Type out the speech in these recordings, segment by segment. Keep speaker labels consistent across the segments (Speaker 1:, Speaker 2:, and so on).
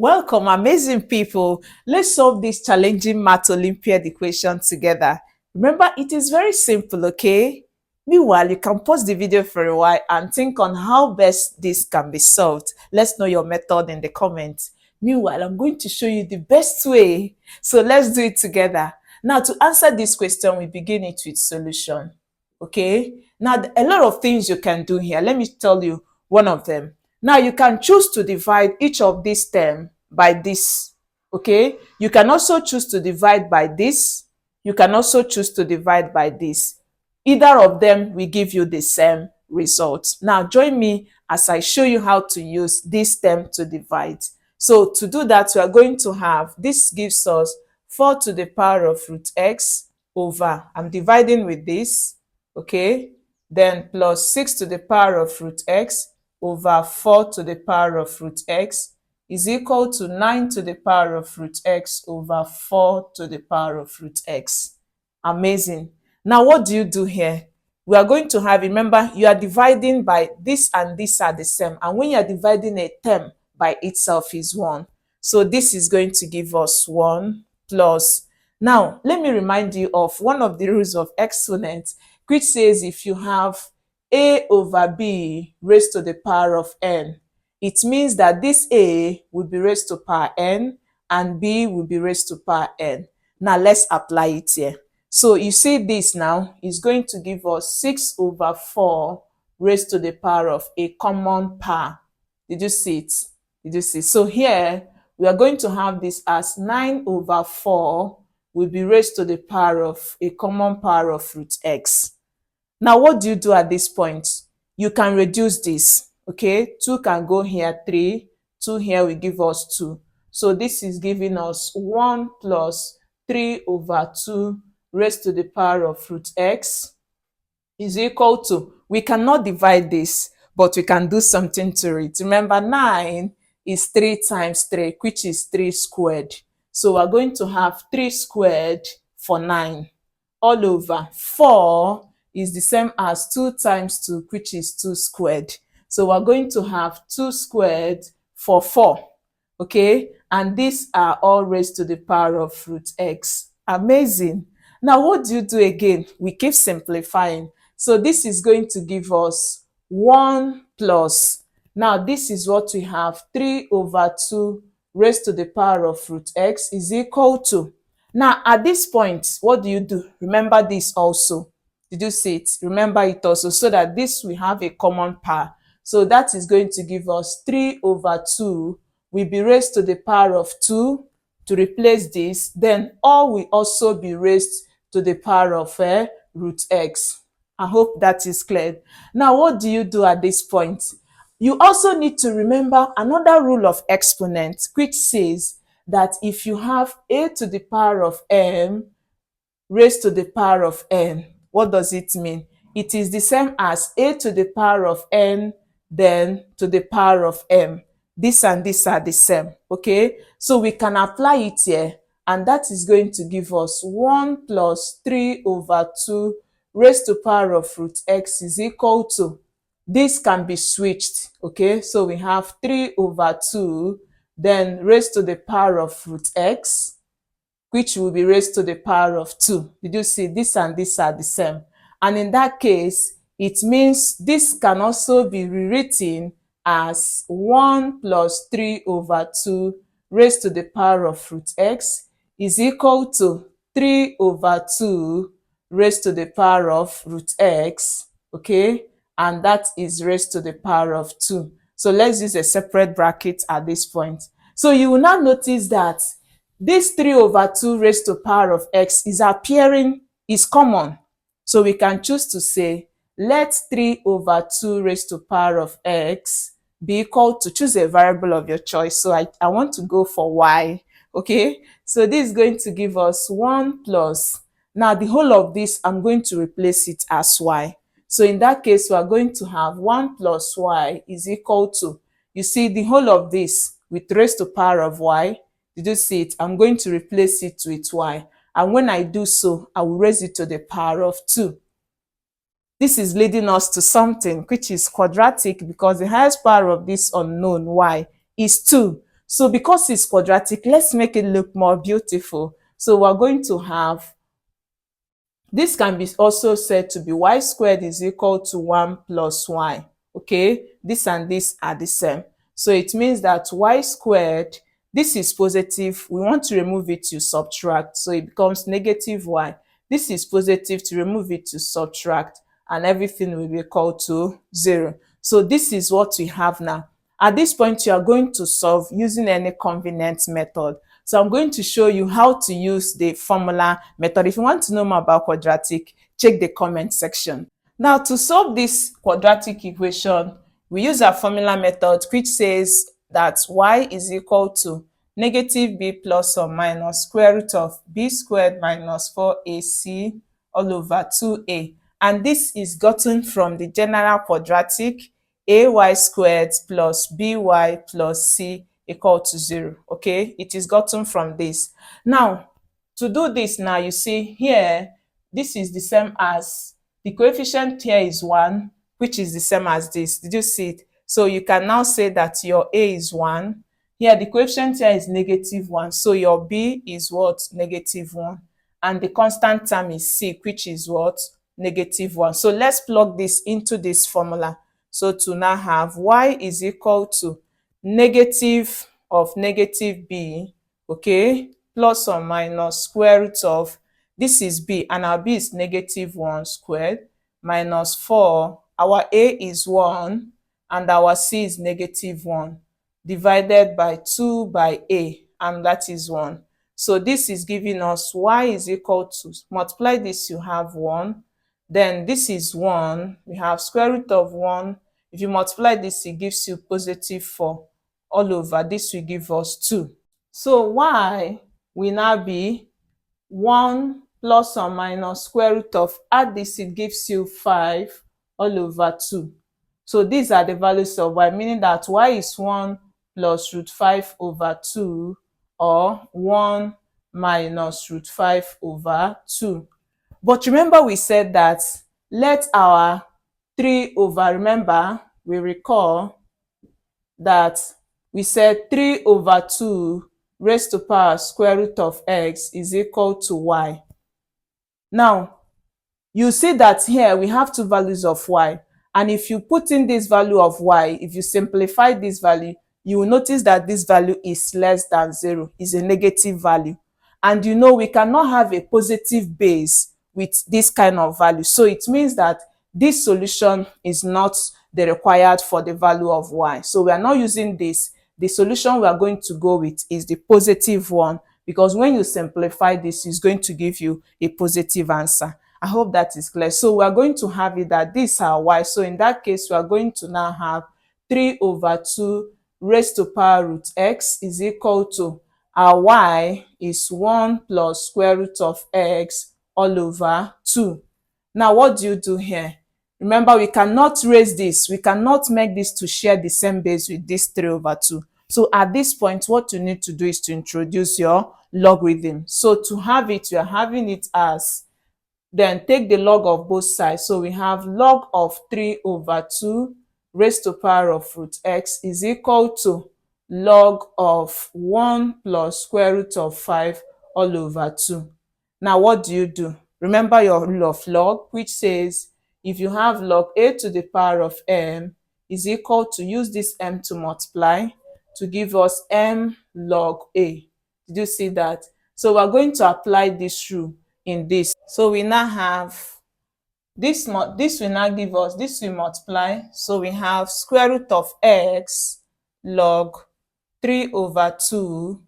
Speaker 1: Welcome, amazing people. Let's solve this challenging Math Olympiad equation together. Remember, it is very simple, okay? Meanwhile, you can pause the video for a while and think on how best this can be solved. Let's know your method in the comments. Meanwhile, I'm going to show you the best way. So let's do it together. Now, to answer this question, we begin it with solution, okay? Now, a lot of things you can do here. Let me tell you one of them. Now you can choose to divide each of these terms by this, okay? You can also choose to divide by this. You can also choose to divide by this. Either of them will give you the same result. Now join me as I show you how to use this term to divide. So to do that, we are going to have, this gives us 4 to the power of root x over, I'm dividing with this, okay? Then plus 6 to the power of root x over 4 to the power of root x is equal to 9 to the power of root x over 4 to the power of root x. Amazing. Now what do you do here? We are going to have, remember, you are dividing by this and this are the same. And when you are dividing a term by itself is 1. So this is going to give us 1 plus. Now, let me remind you of one of the rules of exponents, which says if you have a over b raised to the power of n, it means that this a will be raised to power n and b will be raised to power n. Now let's apply it here. So you see this now is going to give us 6 over 4 raised to the power of a common power. Did you see it? Did you see? So here we are going to have this as 9 over 4 will be raised to the power of a common power of root x. Now, what do you do at this point? You can reduce this, okay? 2 can go here, 3. 2 here will give us 2. So this is giving us 1 plus 3 over 2 raised to the power of root x is equal to, we cannot divide this, but we can do something to it. Remember, 9 is 3 times 3, which is 3 squared. So we're going to have 3 squared for 9 all over 4 is the same as 2 times 2, which is 2 squared. So we're going to have 2 squared for 4, okay? And these are all raised to the power of root x. Amazing. Now, what do you do again? We keep simplifying. So this is going to give us 1 plus. Now, this is what we have. 3 over 2 raised to the power of root x is equal to. Now, at this point, what do you do? Remember this also. Did you see it? Remember it also, so that this we have a common power. So that is going to give us 3 over 2 will be raised to the power of 2 to replace this. Then all will also be raised to the power of root x. I hope that is clear. Now, what do you do at this point? You also need to remember another rule of exponent, which says that if you have a to the power of m raised to the power of n, what does it mean? It is the same as a to the power of n, then to the power of m. This and this are the same, okay? So we can apply it here, and that is going to give us 1 plus 3 over 2 raised to power of root x is equal to, this can be switched, okay? So we have 3 over 2, then raised to the power of root x, which will be raised to the power of 2. Did you see? This and this are the same. And in that case, it means this can also be rewritten as 1 plus 3 over 2 raised to the power of root x is equal to 3 over 2 raised to the power of root x, okay? And that is raised to the power of 2. So let's use a separate bracket at this point. So you will now notice that this 3 over 2 raised to power of x is appearing, is common. So we can choose to say, let 3 over 2 raised to power of x be equal to, choose a variable of your choice. So I want to go for y, okay? So this is going to give us 1 plus. Now the whole of this, I'm going to replace it as y. So in that case, we are going to have 1 plus y is equal to, you see the whole of this with raised to power of y. Did you see it? I'm going to replace it with y. And when I do so, I will raise it to the power of 2. This is leading us to something which is quadratic, because the highest power of this unknown y is 2. So because it's quadratic, let's make it look more beautiful. So we're going to have, this can be also said to be y squared is equal to 1 plus y. Okay, this and this are the same. So it means that y squared, this is positive. We want to remove it to subtract. So it becomes negative y. This is positive, to remove it to subtract, and everything will be equal to 0. So this is what we have now. At this point, you are going to solve using any convenient method. So I'm going to show you how to use the formula method. If you want to know more about quadratic, check the comment section. Now, to solve this quadratic equation, we use our formula method, which says that y is equal to negative b plus or minus square root of b squared minus 4ac all over 2a. And this is gotten from the general quadratic ay squared plus by plus c equal to 0. Okay, it is gotten from this. Now, to do this now, you see here, this is the same as, the coefficient here is 1, which is the same as this. Did you see it? So you can now say that your a is 1. Here, the coefficient here is negative 1. So your b is what? Negative 1. And the constant term is c, which is what? Negative 1. So let's plug this into this formula. So to now have y is equal to negative of negative b, okay, plus or minus square root of, this is b, and our b is negative 1 squared, minus 4, our a is 1, and our c is negative 1, divided by 2 by a, and that is 1. So this is giving us y is equal to, multiply this, you have 1, then this is 1, we have square root of 1. If you multiply this, it gives you positive 4 all over. This will give us 2. So y will now be 1 plus or minus square root of, add this, it gives you 5 all over 2. So these are the values of y, meaning that y is 1 plus root 5 over 2, or 1 minus root 5 over 2. But remember, we said that let our 3 over, remember, we recall that we said 3 over 2 raised to power square root of x is equal to y. Now, you see that here we have two values of y. And if you put in this value of y, if you simplify this value, you will notice that this value is less than 0, is a negative value. And you know we cannot have a positive base with this kind of value. So it means that this solution is not the required for the value of y. So we are not using this. The solution we are going to go with is the positive one, because when you simplify this, it's going to give you a positive answer. I hope that is clear. So we are going to have it that this is our y. So in that case, we are going to now have 3 over 2 raised to power root x is equal to, our y is 1 plus square root of x all over 2. Now, what do you do here? Remember, we cannot raise this. We cannot make this to share the same base with this 3 over 2. So at this point, what you need to do is to introduce your logarithm. So to have it, you are having it as, then take the log of both sides. So we have log of 3 over 2 raised to power of root x is equal to log of 1 plus square root of 5 all over 2. Now, what do you do? Remember your rule of log, which says if you have log a to the power of m is equal to, use this m to multiply to give us m log a. Did you see that? So we're going to apply this rule in this. So we now have this will now give us, this will multiply. So we have square root of x log 3 over 2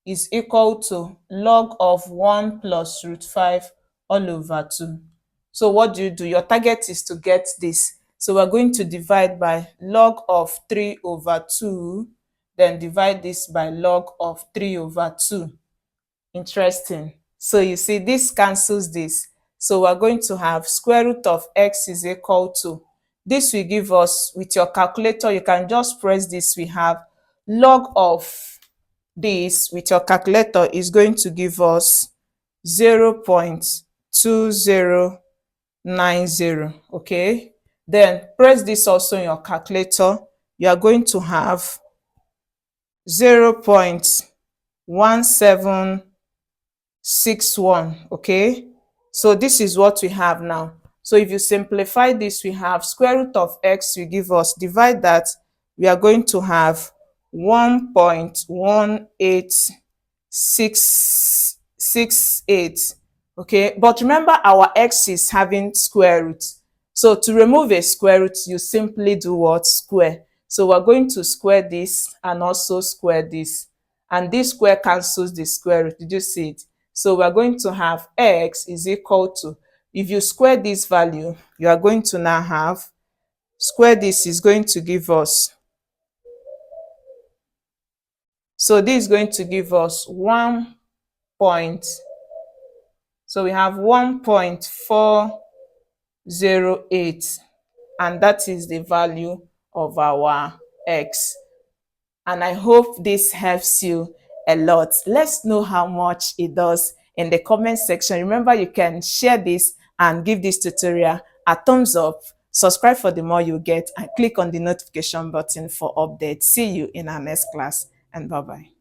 Speaker 1: is equal to log of 1 plus root 5 all over 2. So what do? Your target is to get this. So we're going to divide by log of 3 over 2, then divide this by log of 3 over 2. Interesting. So you see, this cancels this. So we're going to have square root of x is equal to, this will give us, with your calculator, you can just press this, we have log of this with your calculator is going to give us 0.2090. Okay, then press this also in your calculator, you are going to have 0.1761. Okay, so this is what we have now. So if you simplify this, we have square root of x will give us, divide that, we are going to have 1.18668. Okay, but remember our x is having square root. So to remove a square root, you simply do what? Square. So we're going to square this and also square this. And this square cancels the square root. Did you see it? So we're going to have x is equal to, if you square this value, you are going to now have, square this is going to give us, so this is going to give us 1 point, so we have 1.408, and that is the value of our x. And I hope this helps you a lot. Let's know how much it does in the comment section. Remember, you can share this and give this tutorial a thumbs up. Subscribe for the more you get, and click on the notification button for updates. See you in our next class, and bye-bye.